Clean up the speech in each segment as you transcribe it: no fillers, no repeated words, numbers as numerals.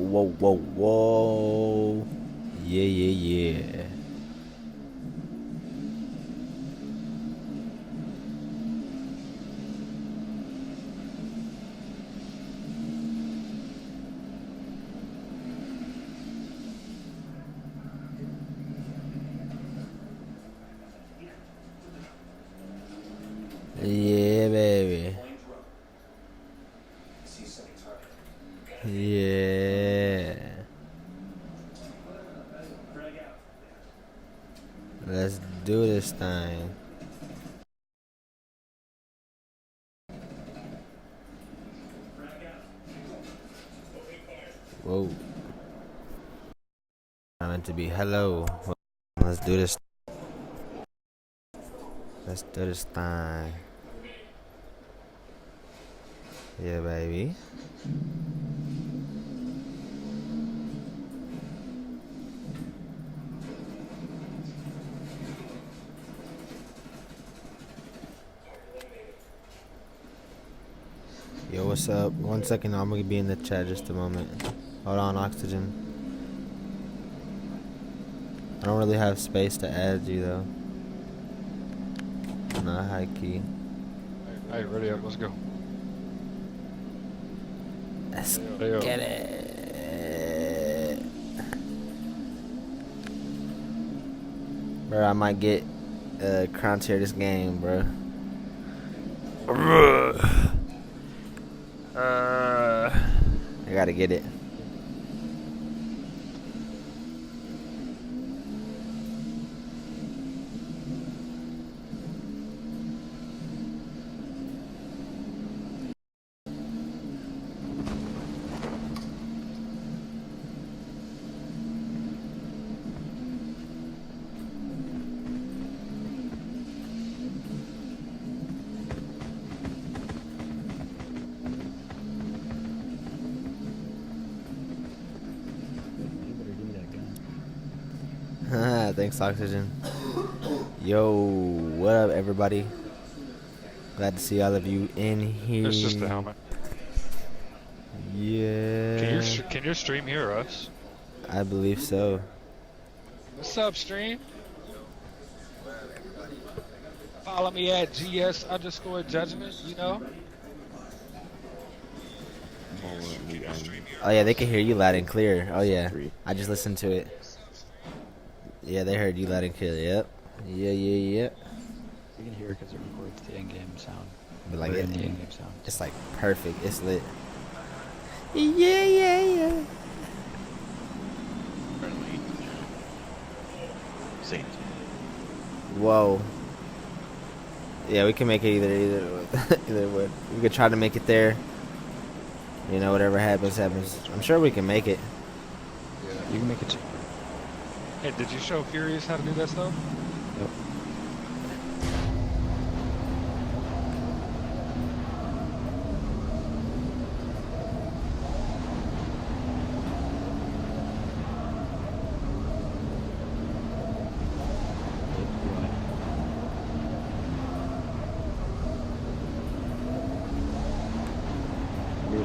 Whoa, whoa, whoa. Yeah, yeah, yeah. Yeah, baby. Yeah. Let's do this thing. Whoa. I meant to be hello. Let's do this. Let's do this thing. Yeah, baby. Yo, what's up? 1 second, I'm gonna be in the chat just a moment. Hold on, Oxygen. I don't really have space to add you though. Not high key. Alright, ready up, let's go. Let's get it. Bro, I might get crown tier this game, bro. I gotta get it. Thanks, Oxygen. Yo, what up, everybody? Glad to see all of you in here. It's just the helmet. Yeah. Can your stream hear us? I believe so. What's up, stream? Follow me at GS_judgment, you know? Oh yeah, they can hear you loud and clear. Oh yeah, I just listened to it. Yeah, they heard you loud and clear. Yep. Yeah. You can hear it because it records the in-game sound. But like in the in-game sound. It's like perfect. It's lit. Yeah. Whoa. Yeah, we can make it either way. We could try to make it there. You know, whatever happens. I'm sure we can make it. Yeah, you can make it. Hey, did you show Furious how to do that stuff? Yep.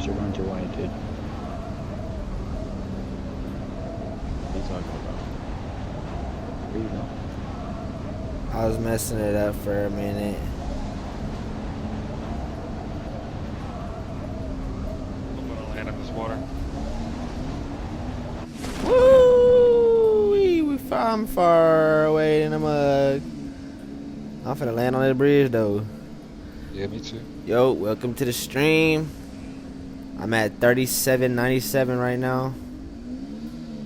You're going to why it did. What are you talking about? Where you going? I was messing it up for a minute. I'm gonna land in this water. Woo! I'm far away in the mug. I'm finna land on that bridge though. Yeah, me too. Yo, welcome to the stream. I'm at 37.97 right now.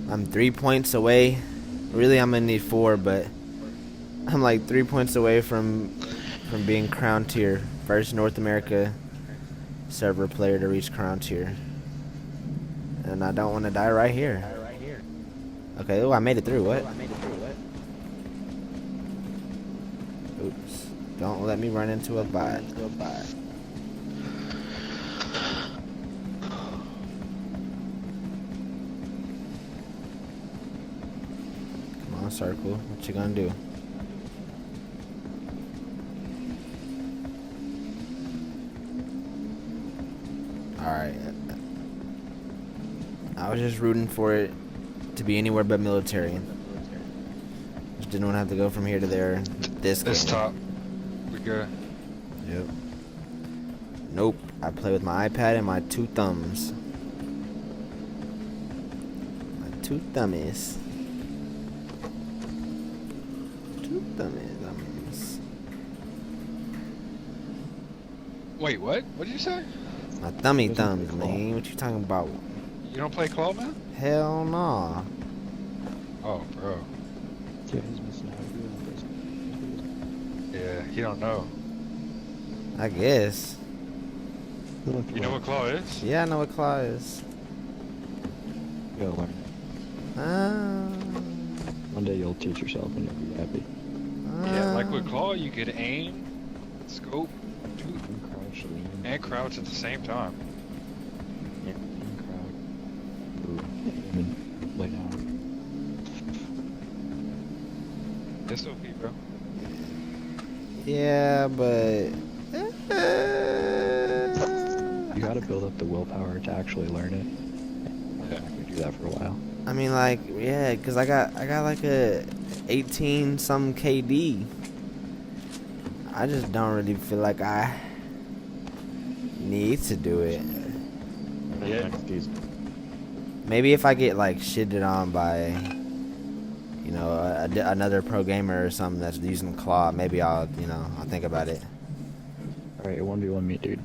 I'm 3 points away. Really, I'm gonna need 4, but I'm like 3 points away from being crown tier. First North America server player to reach crown tier. And I don't want to die right here. Okay, oh, I made it through. What? Oops. Don't let me run into a bot. Come on, circle. What you gonna do? Alright. I was just rooting for it to be anywhere but military. Just didn't want to have to go from here to there. This This game. top. We good. Yep. Nope. I play with my iPad and my two thumbs. My two thummies. Two thummies. Wait, what? What did you say? My thummy Doesn't thumbs, play claw. man. What you talking about? You don't play claw, man? Hell nah. Oh, bro. Yeah, he's missing out. Yeah, you don't know. I guess. You know what claw is? Yeah, I know what claw is. You gotta learn it. One day you'll teach yourself and you'll be happy. Yeah, like with claw, you could aim, scope, shoot, And crouch, lean, and crouch at the same time. yeah, and crouch, move, aim, and lay down. It's okay, bro. Yeah, but You gotta build up the willpower to actually learn it. Yeah. We do that for a while. I mean, like, yeah, cause I got like a 18 some KD. I just don't really feel like I need to do it. Yeah. Maybe if I get like shitted on by, you know, another pro gamer or something that's using claw, maybe I'll think about it. Alright, 1v1 me, dude.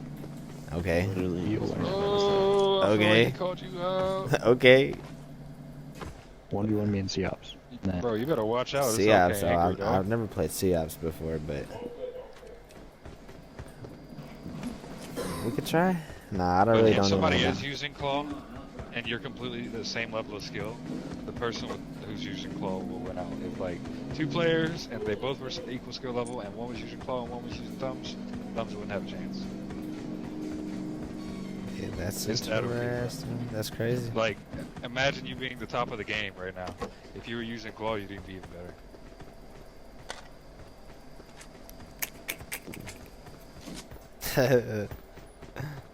Okay. Literally, you'll learn it. Oh, I feel Okay. like he called you out. Okay. 1v1 me in COPS. Nah. Bro, you better watch out. It's COPS. okay, angry dog. I've never played COPS before, but we could try. Nah, I But really if don't somebody know. is using claw, and you're completely the same level of skill, the person who's using claw will win out. If like two players and they both were equal skill level, and one was using claw and one was using thumbs, thumbs wouldn't have a chance. Yeah, that's It's that okay. interesting. That's crazy. Like, imagine you being the top of the game right now. If you were using claw, you'd be even better.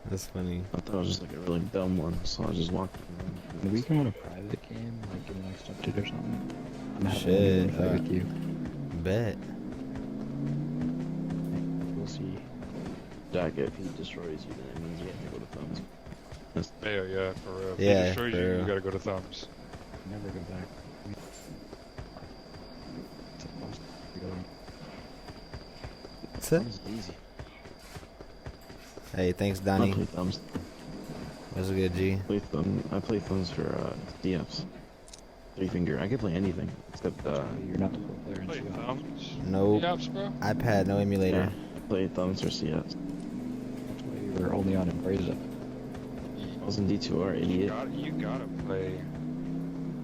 That's funny. I thought it was just like a really dumb one, so I just walked Maybe we can run a private game, like in the next update or something. I'm happy Shit, to fight with you. Bet. We'll see. Jack, if he destroys you, then it means you have to go to thumbs. Yeah, for real. If Yeah, he destroys for you, real. you gotta go to thumbs. Never go back. Thumbs is easy. Hey, thanks, I Donnie. play thumbs. That's a good G. I play thumbs for DFs. Three finger. I can play anything except You're not the pro player in Play COPS. thumbs. Nope. Yaps, bro. iPad, no emulator. I play thumbs for CS. That's why you were only on Embrace. I was in D2R, idiot. You gotta play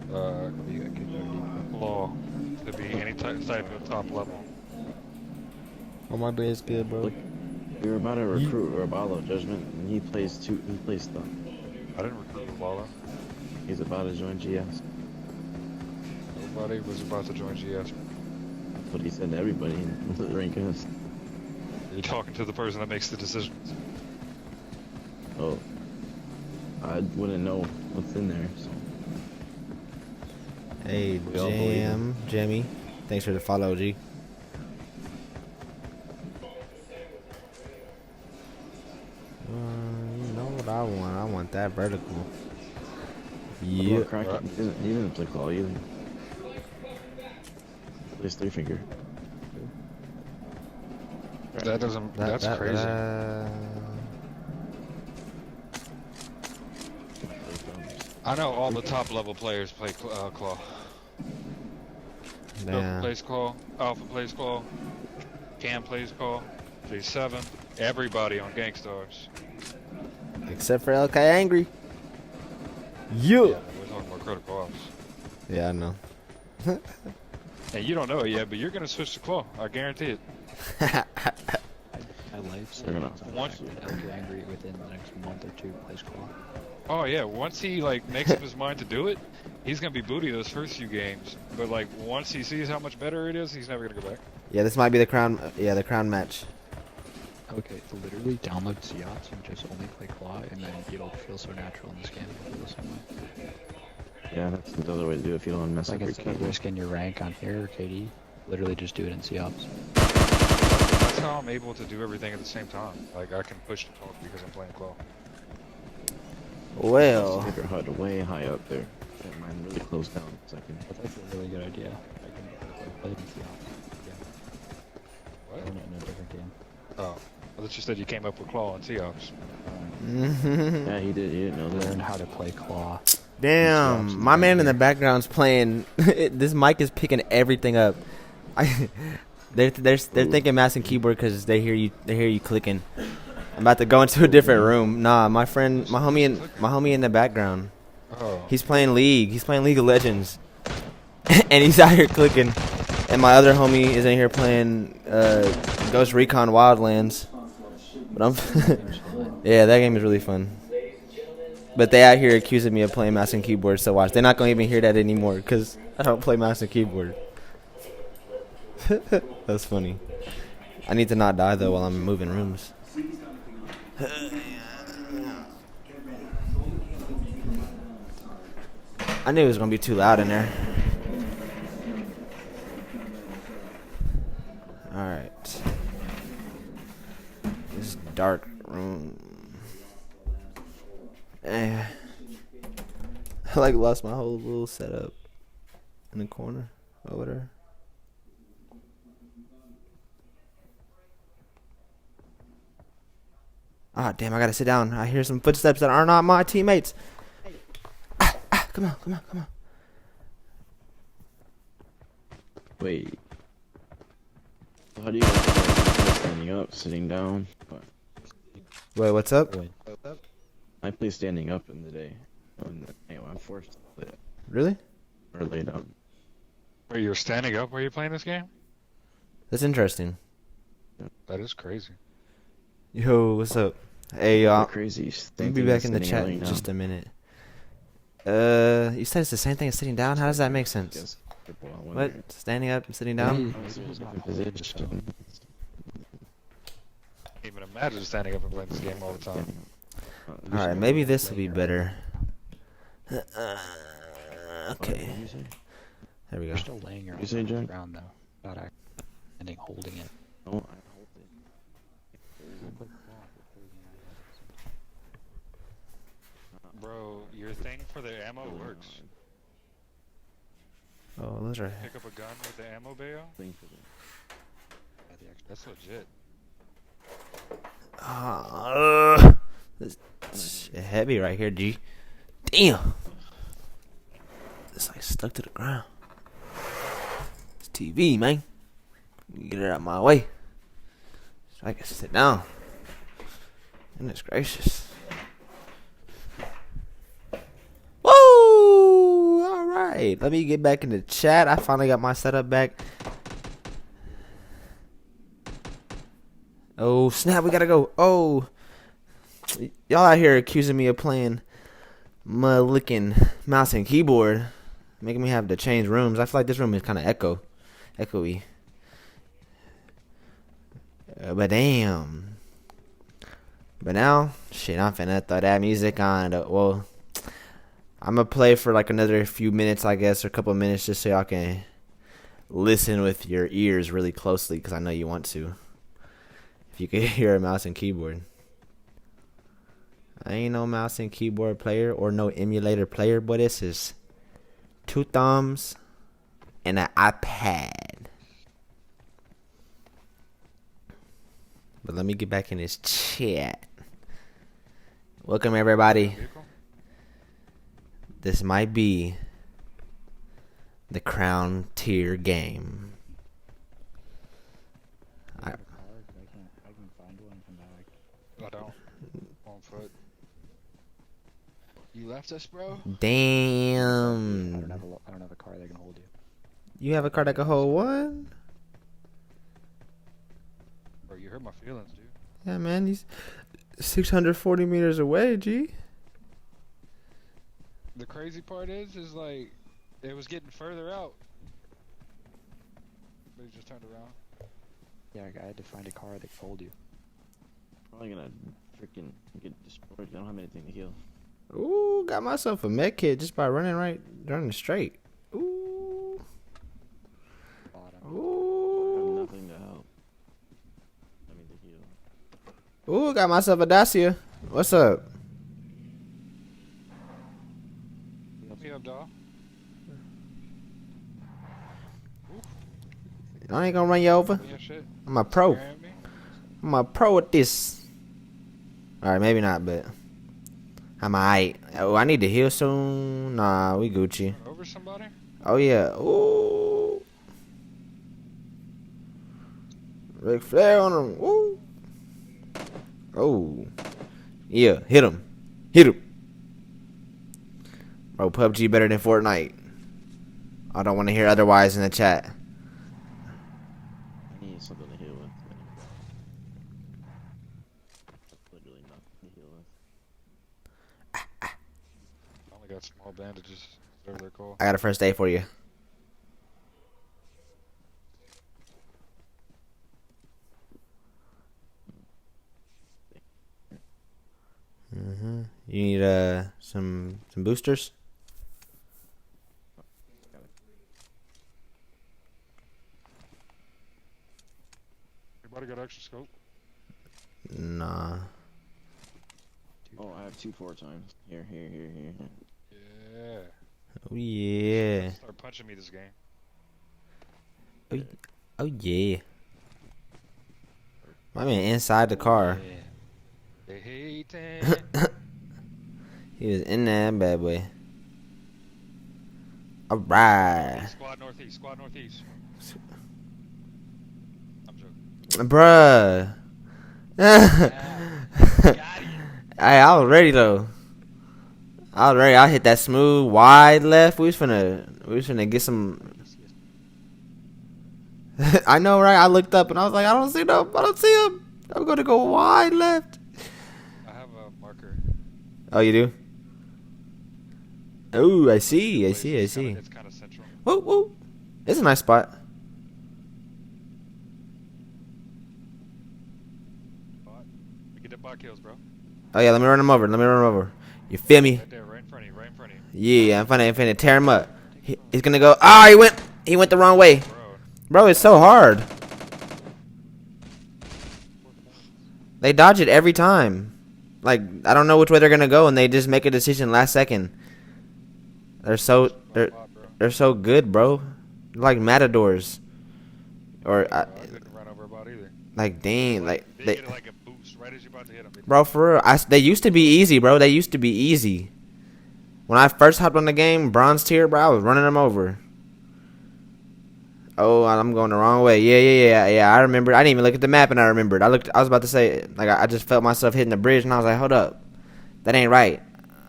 You got kicked out of claw to be any type of top level. Oh, my bed's good, bro. Look, we were about to recruit Rabalo Judgment, and he plays thumb. I didn't recruit Walla. He's about to join GS. Nobody was about to join GS. That's what he said to everybody in the rank us. You're talking to the person that makes the decisions. Oh, I wouldn't know what's in there. So. Hey, We all believe him. Jimmy. Thanks for the follow, G. You know what I want? I want that vertical. Yeah. Yeah. He didn't play claw either. He plays three finger. That doesn't. That's crazy. I know all the top level players play claw. Delta Damn. plays claw. Alpha plays claw. Cam plays claw. J7. Everybody on Gangstars. Except for LK Angry. Yeah, You. we're talking about critical ops. Yeah, I know. Oh, And you don't know it yet, but you're gonna switch to claw. I guarantee it. I life They're gonna- Once- Elder Angry within the next month or two plays claw. Oh yeah, once he like makes up his mind to do it, he's gonna be booty those first few games. But like once he sees how much better it is, he's never gonna go back. Yeah, this might be the crown. Yeah, the crown match. Okay, literally download Seops and just only play Claw, and then it'll feel so natural in this game. It'll feel the same way. Yeah, that's the other way to do it if you don't want to mess Like up your instead of keyboard. risking your rank on here or KD, literally just do it in Seops. That's how I'm able to do everything at the same time. Like I can push and talk because I'm playing claw. Well, Stick your HUD way high up there. Get mine really close down so I can. That's actually a really good idea. I can play it in Seops. Yeah. What? Own it in a different game. Oh, I thought you said you came up with claw and Seahawks. Yeah, he did. He didn't know Learn that. how to play Claw. damn, my man in the background's playing. This mic is picking everything up. They're thinking mouse and keyboard because they hear you clicking. I'm about to go into a different room. Nah, my homie in the background. Oh. He's playing League. He's playing League of Legends, and he's out here clicking. And my other homie is in here playing Ghost Recon Wildlands. But I'm yeah, that game is really fun. But they out here accusing me of playing mouse and keyboard. So watch, they're not gonna even hear that anymore because I don't play mouse and keyboard. That's funny. I need to not die though while I'm moving rooms. I knew it was gonna be too loud in there. Alright. This dark room. I like lost my whole little setup in the corner over there. Ah, damn, I gotta sit down. I hear some footsteps that are not my teammates. Come on. Wait. How do you play standing up, sitting down? Wait, what's up? I play standing up in the day. Anyway, I'm forced to play it. Really? Or lay down. Wait, you're standing up while you're playing this game? That's interesting. That is crazy. Yo, what's up? Hey, The y'all. crazy I'll thing be back in the sitting chat and in laying just a down. minute. You said it's the same thing as sitting down? How does that make sense? Guess people out What? wondering. Standing up and sitting down? Position. Can't even imagine standing up and playing this game all the time. Alright, maybe this will be better. Okay. What did you say? There we go. You're still laying your You say, arms on Jack? the ground though, not actually standing holding it. Oh, I hold it. Bro, your thing for the ammo works. Oh, those are... Pick up a gun with the ammo bayo? Thing for the- That's legit. This shit heavy right here, G. Damn. It's like stuck to the ground. It's TV, man. You get it out of my way. So I can sit down. Goodness gracious. Woo! Alright. Let me get back in the chat. I finally got my setup back. Oh, snap. We gotta go. Oh. Y'all out here accusing me of playing my licking mouse and keyboard. Making me have to change rooms. I feel like this room is kind of echoey. But damn. But now, shit, I'm finna throw that music on. Well, I'm gonna play for like another few minutes, I guess, or a couple of minutes, just so y'all can listen with your ears really closely, because I know you want to. If you could hear a mouse and keyboard. I ain't no mouse and keyboard player or no emulator player, but this is 2 thumbs and an iPad. But let me get back in this chat. Welcome everybody. Vehicle? This might be the crown tier game. I can find one and come back. I don't. On foot. You left us, bro? I Damn. don't have a car that can hold you. You have a car that can hold one? Bro, you hurt my feelings, dude. Yeah, man. He's 640 meters away, G. The crazy part is like, it was getting further out. But he just turned around. Yeah, I had to find a car that could hold you. Probably gonna freaking get destroyed. I don't have anything to heal. Ooh, got myself a med kit just by running straight. Ooh. Bottom. I have Ooh. nothing to help. I mean to heal. Ooh, got myself a Dacia. What's up? Help me up, dog. I ain't gonna run you over. Yeah, shit. I'm a pro. Scaring me. I'm a pro at this. Alright, maybe not, but I'm alright. Oh, I need to heal soon. Nah, we Gucci. Run over somebody? Oh, yeah. Ooh. Ric Flair on him. Ooh. Oh. Yeah, hit him. Hit him. Bro, PUBG better than Fortnite. I don't want to hear otherwise in the chat. I need something to heal with. Literally nothing to heal with. I only got small bandages. Whatever they're called. I got a first aid for you. You need some boosters? Anybody got extra scope? Nah. Oh, I have 2 4 times. Here. Yeah. Oh yeah. Start punching me this game. Oh yeah. My man inside the car. Yeah. They hating. He was in that bad boy. Alright. Squad northeast. Squad northeast. I'm joking. Bruh. Hey, I was ready though. I was ready. I hit that smooth wide left. We was finna get some. I know, right? I looked up and I was like, I don't see him. I'm gonna go wide left. I have a marker. Oh, you do? Oh, I see. It's kind of central. Whoa, whoa. It's a nice spot. We get the bot kills, bro. Oh yeah, let me run him over. You feel me? Right there, right in front of you. Yeah, I'm finna tear him up. He's gonna go. Ah, he went the wrong way. Bro, it's so hard. They dodge it every time. Like, I don't know which way they're gonna go, and they just make a decision last second. They're so good, bro. They're like matadors. Or I couldn't run over a bot either. like dang, like They they, get like a boost right as you're about to hit them. bro, for real. They used to be easy, bro. They used to be easy. When I first hopped on the game, bronze tier, bro, I was running them over. Oh, I'm going the wrong way. Yeah. I remember. I didn't even look at the map, and I remembered. I was about to say, like, I just felt myself hitting the bridge, and I was like, hold up, that ain't right.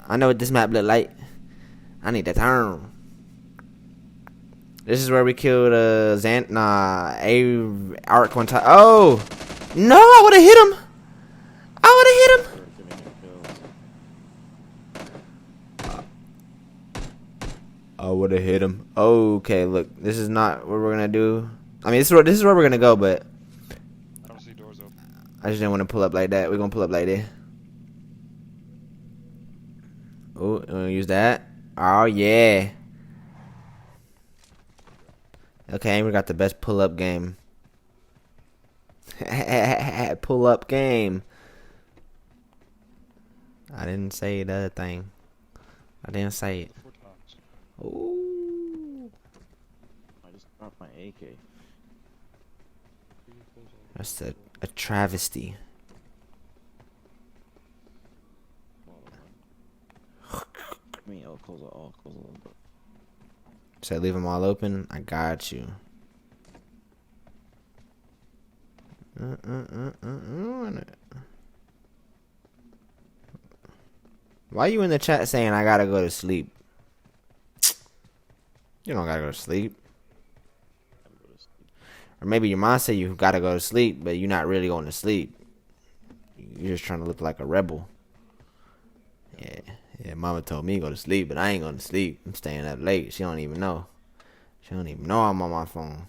I know what this map look like. I need to turn. This is where we killed Arc one time. Oh no! I would have hit him. I would have hit him. Okay, look, this is not what we're gonna do. I mean, this is where we're gonna go, but I don't see doors open. I just didn't want to pull up like that. We're gonna pull up like that. Oh, I'm gonna use that. Oh yeah. Okay, we got the best pull-up game. Pull-up game. I didn't say the other thing. I didn't say it. 4 times. Ooh. I just dropped my AK. That's a travesty. I mean, close it all. So leave them all open. I got you. Why you in the chat saying I gotta go to sleep? You don't gotta go to sleep. Or maybe your mom said you gotta go to sleep, but you're not really going to sleep. You're just trying to look like a rebel. Yeah, mama told me to go to sleep, but I ain't going to sleep. I'm staying up late. She don't even know. She don't even know I'm on my phone.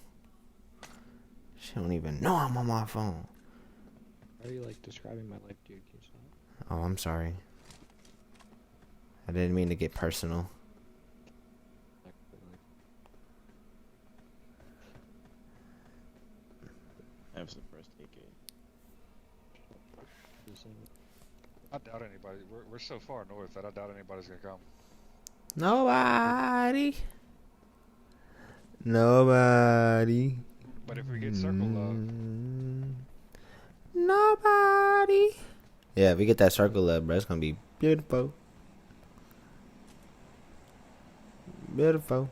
She don't even know I'm on my phone. Why are you like describing my life, dude? Can you stop? Oh, I'm sorry. I didn't mean to get personal. I have some first AK. I doubt anybody. We're so far north that I doubt anybody's gonna come. Nobody. Nobody. But if we get circle love, Nobody. Yeah, if we get that circle love, bro, it's gonna be beautiful. Beautiful.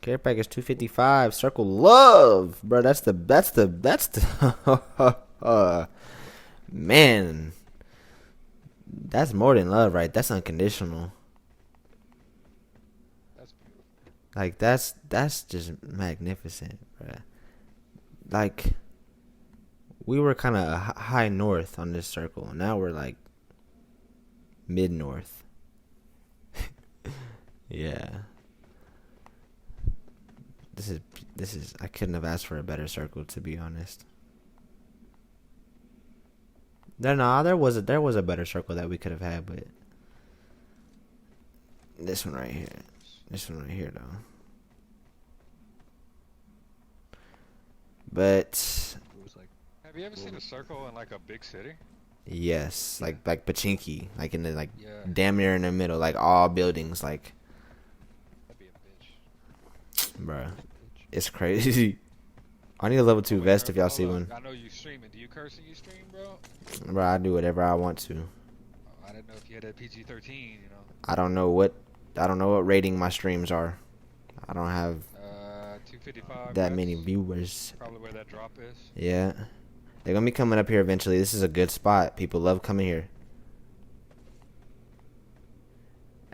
Care package 255. Circle love, bro. That's the man. That's more than love, right? That's unconditional. that's beautiful. Like that's just magnificent, bro. Like we were kind of high north on this circle. Now we're like mid north. Yeah. This is I couldn't have asked for a better circle, to be honest. There was a better circle that we could have had, but this one right here though. But It was like, Have you ever seen a circle in like a big city? yes, like Pachinki, like in the like Yeah. damn near in the middle, like all buildings, like That'd be a bitch. bruh, bitch. it's crazy. I need a level 2 Wait, vest if y'all hold see up. one. I know you streaming. Do you curse when you stream, bro? Bro, I do whatever I want to. Oh, I didn't know if you had that PG-13. You know. I don't know what rating my streams are. I don't have 255. that many reps. viewers. Probably where that drop is. Yeah. They're gonna be coming up here eventually. This is a good spot. People love coming here.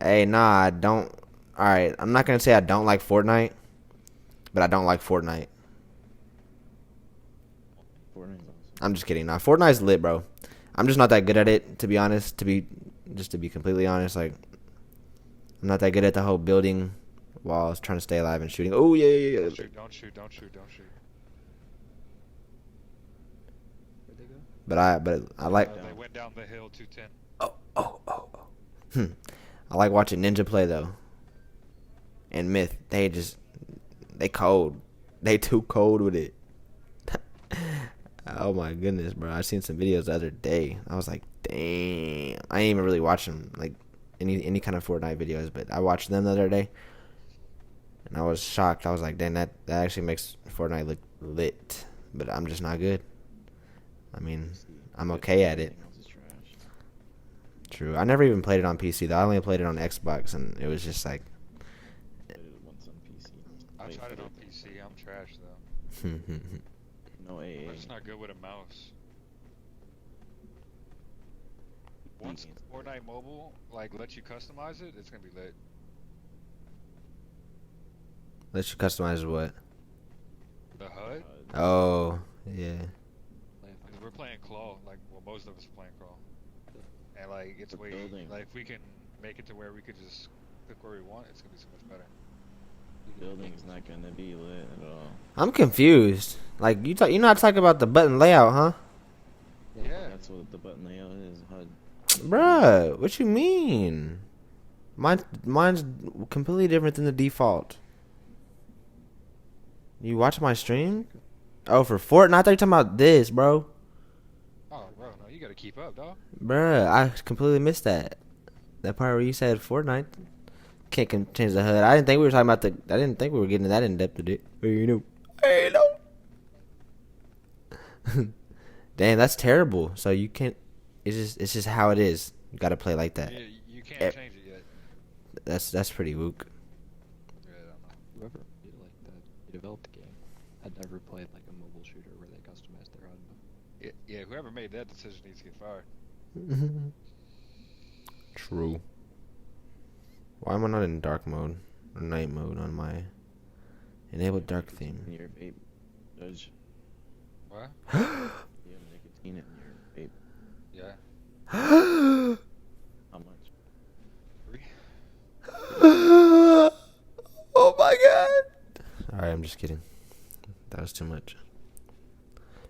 Hey, nah, I don't. Alright, I'm not gonna say I don't like Fortnite, but I don't like Fortnite. Fortnite's awesome. I'm just kidding. Nah, Fortnite's lit, bro. I'm just not that good at it, to be honest. To be completely honest, like I'm not that good at the whole building walls, trying to stay alive and shooting. Oh yeah. Don't shoot. Don't shoot. Don't shoot. Don't shoot. Where'd they go? But I like. They went down the hill 210. Oh. I like watching Ninja play though. And Myth, they cold. They too cold with it. Oh my goodness, bro! I seen some videos the other day. I was like, damn. I ain't even really watching like any kind of Fortnite videos, but I watched them the other day, and I was shocked. I was like, damn, that actually makes Fortnite look lit. But I'm just not good. I mean, I'm okay at it. Everything else is trash. True. I never even played it on PC though. I only played it on Xbox, and it was just like. Played it once on PC. I Wait, tried it but on PC. I'm trash though. No AA. I'm just not good with a mouse. Once Fortnite Mobile like lets you customize it, it's gonna be lit. Let you customize what? The HUD. Oh, yeah. Because we're playing Claw, like, well, most of us are playing Claw. And, like, it's The way, building. like, if we can make it to where we could just click where we want, it's gonna be so much better. The building's not gonna be lit at all. I'm confused. Like you know how to talk about the button layout, huh? Yeah. That's what the button layout is. HUD. Bruh, what you mean? Mine's completely different than the default. You watch my stream? Oh, for Fortnite? I thought you were talking about this, bro. Oh, bro, no, you gotta keep up, dog. Bruh, I completely missed that. That part where you said Fortnite. Can't change the HUD. I didn't think we were talking about I didn't think we were getting that in depth with it. You know. Hey, no. Damn, that's terrible. So you can't. It's just how it is. You gotta play like that. You can't change it yet. That's pretty wook. Yeah, I don't know. Whoever did like the developed the game had never played like a mobile shooter where they customized their HUD. Yeah, whoever made that decision needs to get fired. True. Why am I not in dark mode or night mode on my enable dark In theme? your vape, Judge. What? You have nicotine in your vape. Yeah. How much? 3. Oh my god! Alright, I'm just just kidding. That was too much.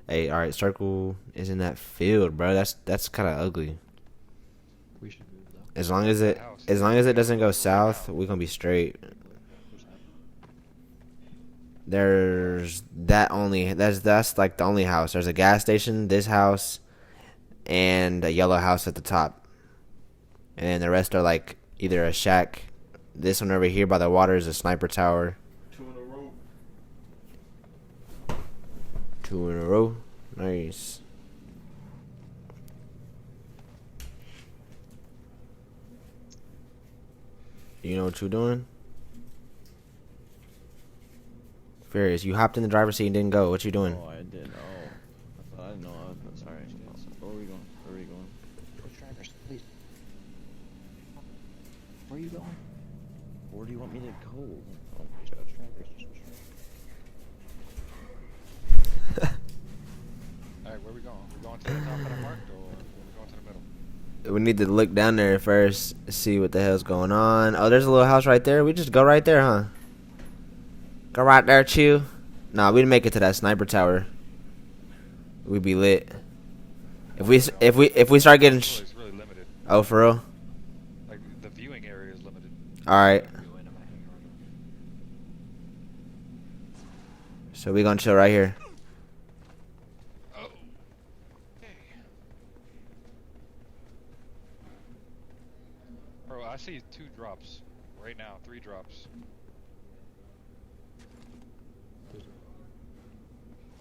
Hey, all right, circle is in that field, bro. That's kind of ugly. We should move though. As long as it doesn't go south, we're gonna be straight. There's that's like the only house. There's a gas station, this house, and a yellow house at the top. And then the rest are like either a shack. This one over here by the water is a sniper tower. 2 in a row. 2 in a row. Nice. You know what you're doing? Furious, you hopped in the driver's seat and didn't go. What you doing? Oh, I did. Oh, I didn't know. Sorry. Where are we going? Where are we going? Switch drivers, please. Where are you going? Where do you want me to go? Oh, Switch drivers. Switch drivers. Alright, where we going? We going to the top that I marked, or we going to the middle? We need to look down there first, see what the hell's going on. Oh, there's a little house right there. We just go right there, huh? Go right there, chew. Nah, we didn't make it to that sniper tower. We'd be lit. If we start getting. It's really limited. Oh, for real? Like the viewing area is limited. All right. So we gonna chill right here. Oh. Okay. Bro, I see 2 drops right now. 3 drops.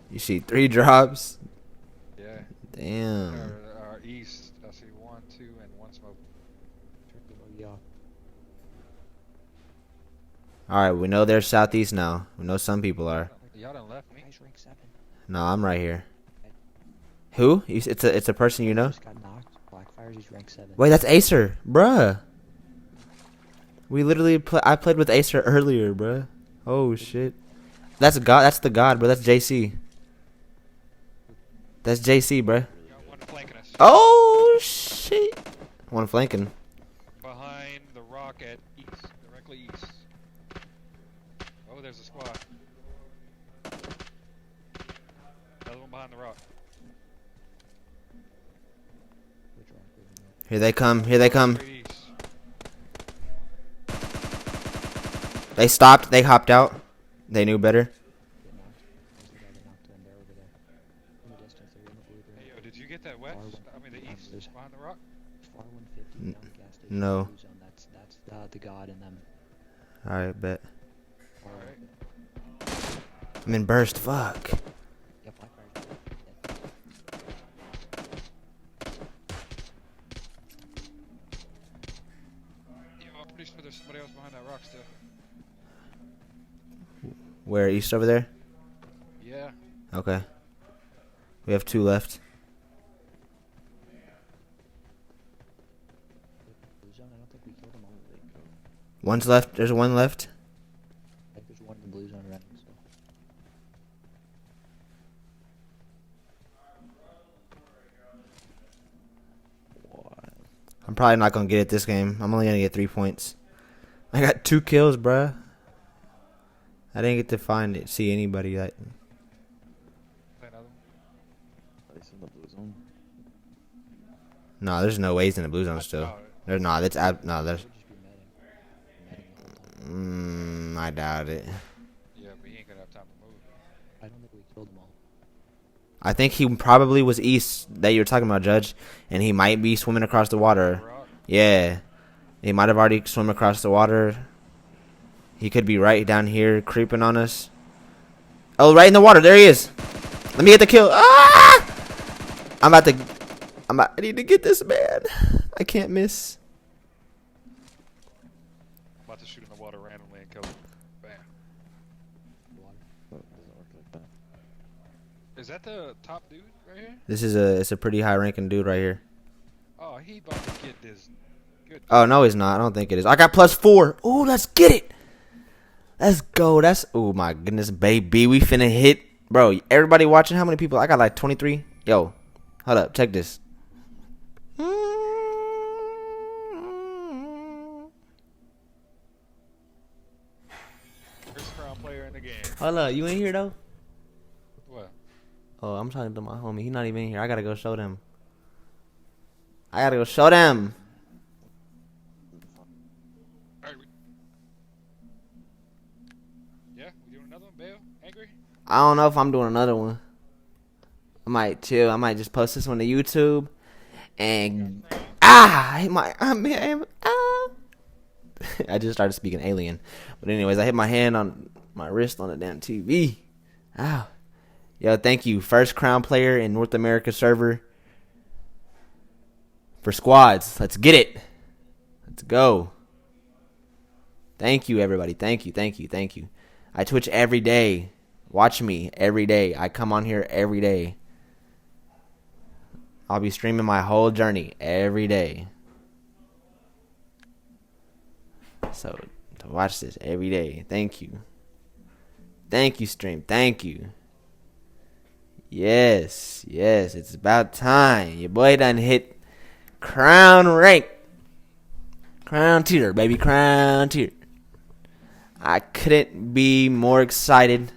You see 3 drops? Yeah. Damn. Our east, I see 1, 2, and 1 smoke. All right, we know they're southeast now. We know some people are. Y'all done left me. Guys, rank 7. No, I'm right here. Who? It's a person you know? Just got knocked. Blackfire's, he's rank 7. Wait, that's Acer, bruh. We literally I played with Acer earlier, bruh. Oh shit. That's God. That's the God, bro. That's JC. That's JC, bruh. Got 1 flanking us. Oh shit. One flanking. Behind the rock at east, directly east. Oh, there's a squad. Another one behind the rock. Which rock was it? Here they come. Here they come. Straight east. They stopped. They hopped out. They knew better. Get knocked. There's the guy that knocked him. They're over there. In the distance, they're in the blue green. Hey, yo, did you get that west? I mean, the east There's- behind the rock? Far 150 down gas station. No. Blue zone. That's the God in them. All right, bet. Far Alright. I'm in burst. Fuck. Yeah, Blackfire's dead. Yo, I'm pretty sure there's somebody else behind that rock still. Where east over there? Yeah. Okay. We have 2 left. Blue zone, I don't think we killed them all. One's left. There's 1 left. I think there's one in the blue zone running, so. What? I'm probably not gonna get it this game. I'm only gonna get 3 points. I got 2 kills, bruh. I didn't get to see anybody that. Play another one. Place in the blue zone. No, there's no ways in the blue zone still. doubt it. There's not. No. There's. Could just be medding. Medding the whole time. I doubt it. Yeah, but he ain't gonna have time to move. I don't think we killed them all. I think he probably was east that you were talking about, Judge, and he might be swimming across the water. Rock. Yeah, he might have already swum across the water. He could be right down here creeping on us. Oh, right in the water. There he is. Let me get the kill. Ah! I need to get this man. I can't miss. About to shoot in the water randomly and kill him. Bam. Water. Oh, it doesn't work like that. Is that the top dude right here? It's a pretty high ranking dude right here. Oh, he about to get this. Good. Oh no, he's not. I don't think it is. I got +4. Oh, let's get it. Let's go. Oh my goodness, baby. We finna hit. Bro, everybody watching, how many people? I got like 23. Yo, hold up. Check this. First crown player in the game. Hold up, you in here though? What? Oh, I'm talking to my homie. He not even in here. I gotta go show them. I gotta go show them. All right. Yeah, we doing another one, Bale? Angry? I don't know if I'm doing another one. I might chill. I might just post this one to YouTube. And I hit my I just started speaking alien. But anyways, I hit my hand on my wrist on the damn TV. Ow. Yo, thank you. First crown player in North America server for squads. Let's get it. Let's go. Thank you, everybody. Thank you, thank you, thank you. I Twitch every day. Watch me every day. I come on here every day. I'll be streaming my whole journey every day. So, to watch this every day. Thank you. Thank you, stream. Thank you. Yes, yes. It's about time. Your boy done hit crown rank. Crown tier, baby. Crown tier. I couldn't be more excited.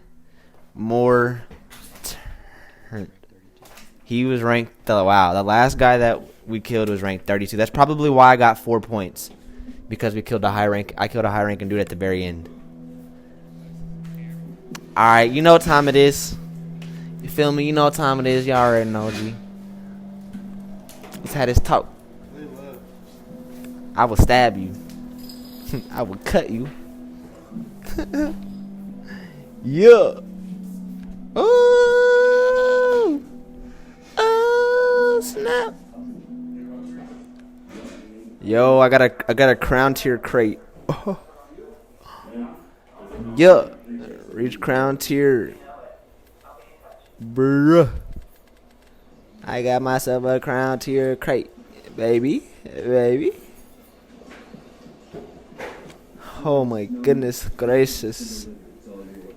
More turned. He was ranked, wow, the last guy that we killed was ranked 32. That's probably why I got 4 points. Because we killed a high rank. I killed a high rank and dude at the very end. Alright, you know what time it is. You feel me? You know what time it is. Y'all already know, G. Let's have this talk. I will stab you. I will cut you. Yeah. Oh. Oh, snap. Yo, I got a crown tier crate. Oh. Yeah. Reach crown tier. Bruh. I got myself a crown tier crate. Baby. Baby. Oh my goodness gracious.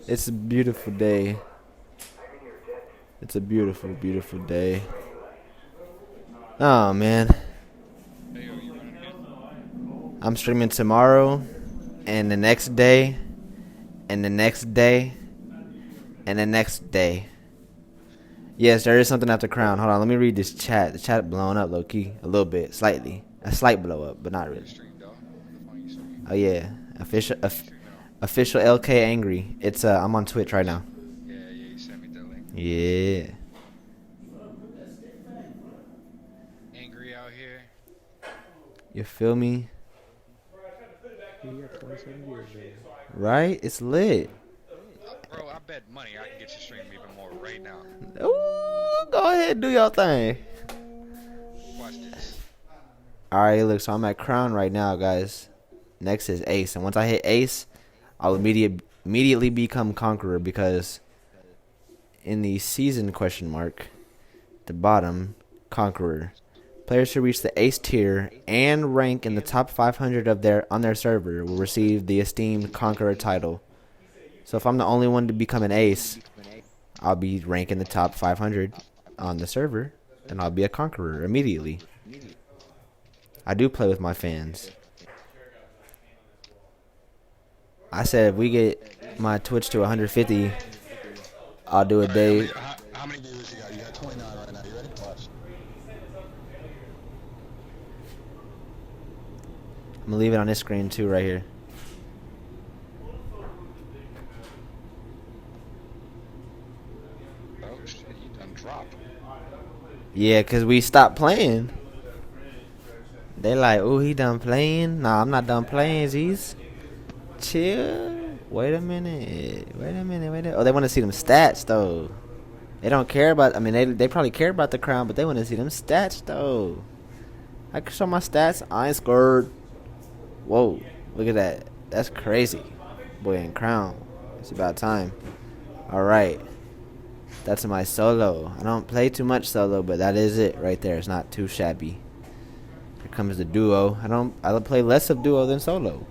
It's a beautiful day. It's a beautiful, beautiful day. Oh man. Hey, yo, you running again? I'm streaming tomorrow and the next day and the next day and the next day. Yes, there is something after crown. Hold on, let me read this chat. The chat blowing up low key a little bit, slightly. A slight blow up, but not You really. stream, dog. The phone you stream. Oh yeah. Official Stream now. official LK angry. It's I'm on Twitch right now. Yeah, you sent me that link. Yeah. Angry out here. You feel me? You got 27 viewers there. Right? It's lit. Bro, I bet money I can get you stream even more right now. Ooh, go ahead, do your thing. Watch this. Alright, look, so I'm at crown right now, guys. Next is ace, and once I hit ace, I'll immediately become conqueror, because in the season question mark, the bottom, conqueror. Players who reach the ace tier and rank in the top 500 of on their server will receive the esteemed conqueror title. So if I'm the only one to become an ace, I'll be ranking the top 500 on the server, and I'll be a conqueror immediately. I do play with my fans. I said if we get my Twitch to 150, I'll do a day. How many viewers you got? You got 29 right now. You ready? Watch. I'm gonna leave it on this screen too, right here. Oh shit, you done dropped. Yeah, cause we stopped playing. They like, oh, he done playing? Nah, I'm not done playing. Z's. Chill. Wait a minute. Oh, they want to see them stats though. They don't care about. I mean, they probably care about the crown, but they want to see them stats though. I can show my stats. I ain't scored. Whoa, look at that. That's crazy. Boy in crown. It's about time. All right. That's my solo. I don't play too much solo, but that is it right there. It's not too shabby. Here comes the duo. I play less of duo than solo,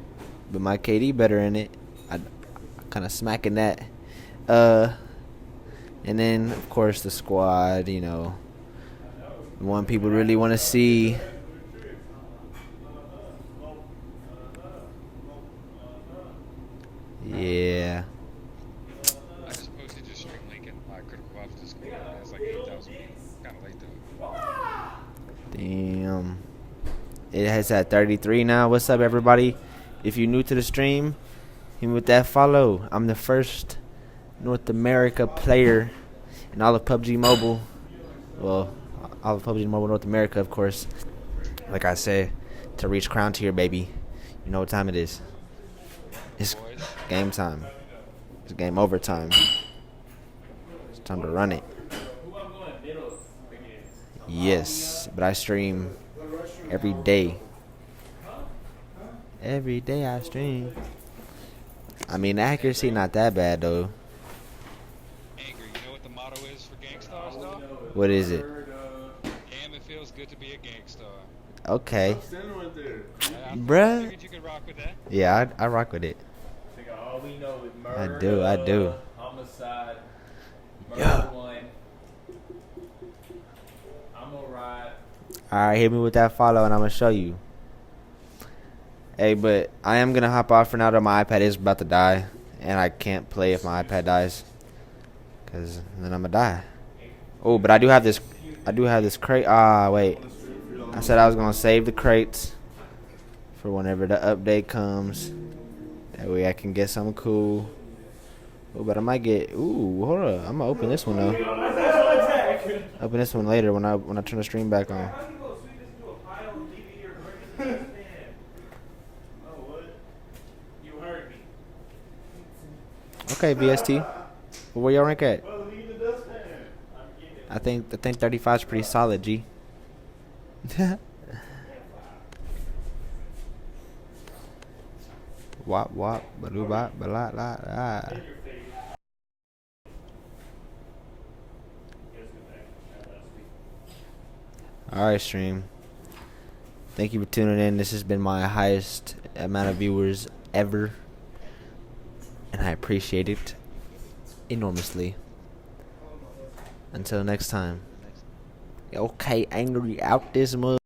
but my KD better in it. I kind of smacking that. And then of course the squad. You know, the one people really want to see. Yeah. Damn. It has at 33 now. What's up, everybody? If you're new to the stream, hit me with that follow. I'm the first North America player in all of PUBG Mobile. Well, all of PUBG Mobile North America, of course. Like I said, to reach crown tier, baby. You know what time it is. It's game time. It's game over time. It's time to run it. Yes, but I stream every day. Every day I stream. I mean, the accuracy not that bad though. Angry, you know what the motto is for Gangstars, dog? What is it? Damn, it feels good to be a gangstar. Okay. I Bruh. figured you could rock with that. Yeah, I rock with it. All we know is I murder, do. homicide, Yeah. one. I'm alright. Alright, hit me with that follow and I'm gonna show you. Hey, but I am gonna hop off for now though. My iPad is about to die. And I can't play if my iPad dies. Cause then I'm gonna die. Oh, but I do have this crate. Ah, wait. I said I was gonna save the crates for whenever the update comes. That way I can get something cool. Oh, but I might get. Ooh, hold up. I'm gonna open this one though. Open this one later when I turn the stream back on. Okay, VST. Well, where y'all rank at? I think 35 is pretty solid, G. Wop wop baloo bop balat la la. Alright, stream. Thank you for tuning in. This has been my highest amount of viewers ever. And I appreciate it enormously. Until next time. Okay, angry out this mother.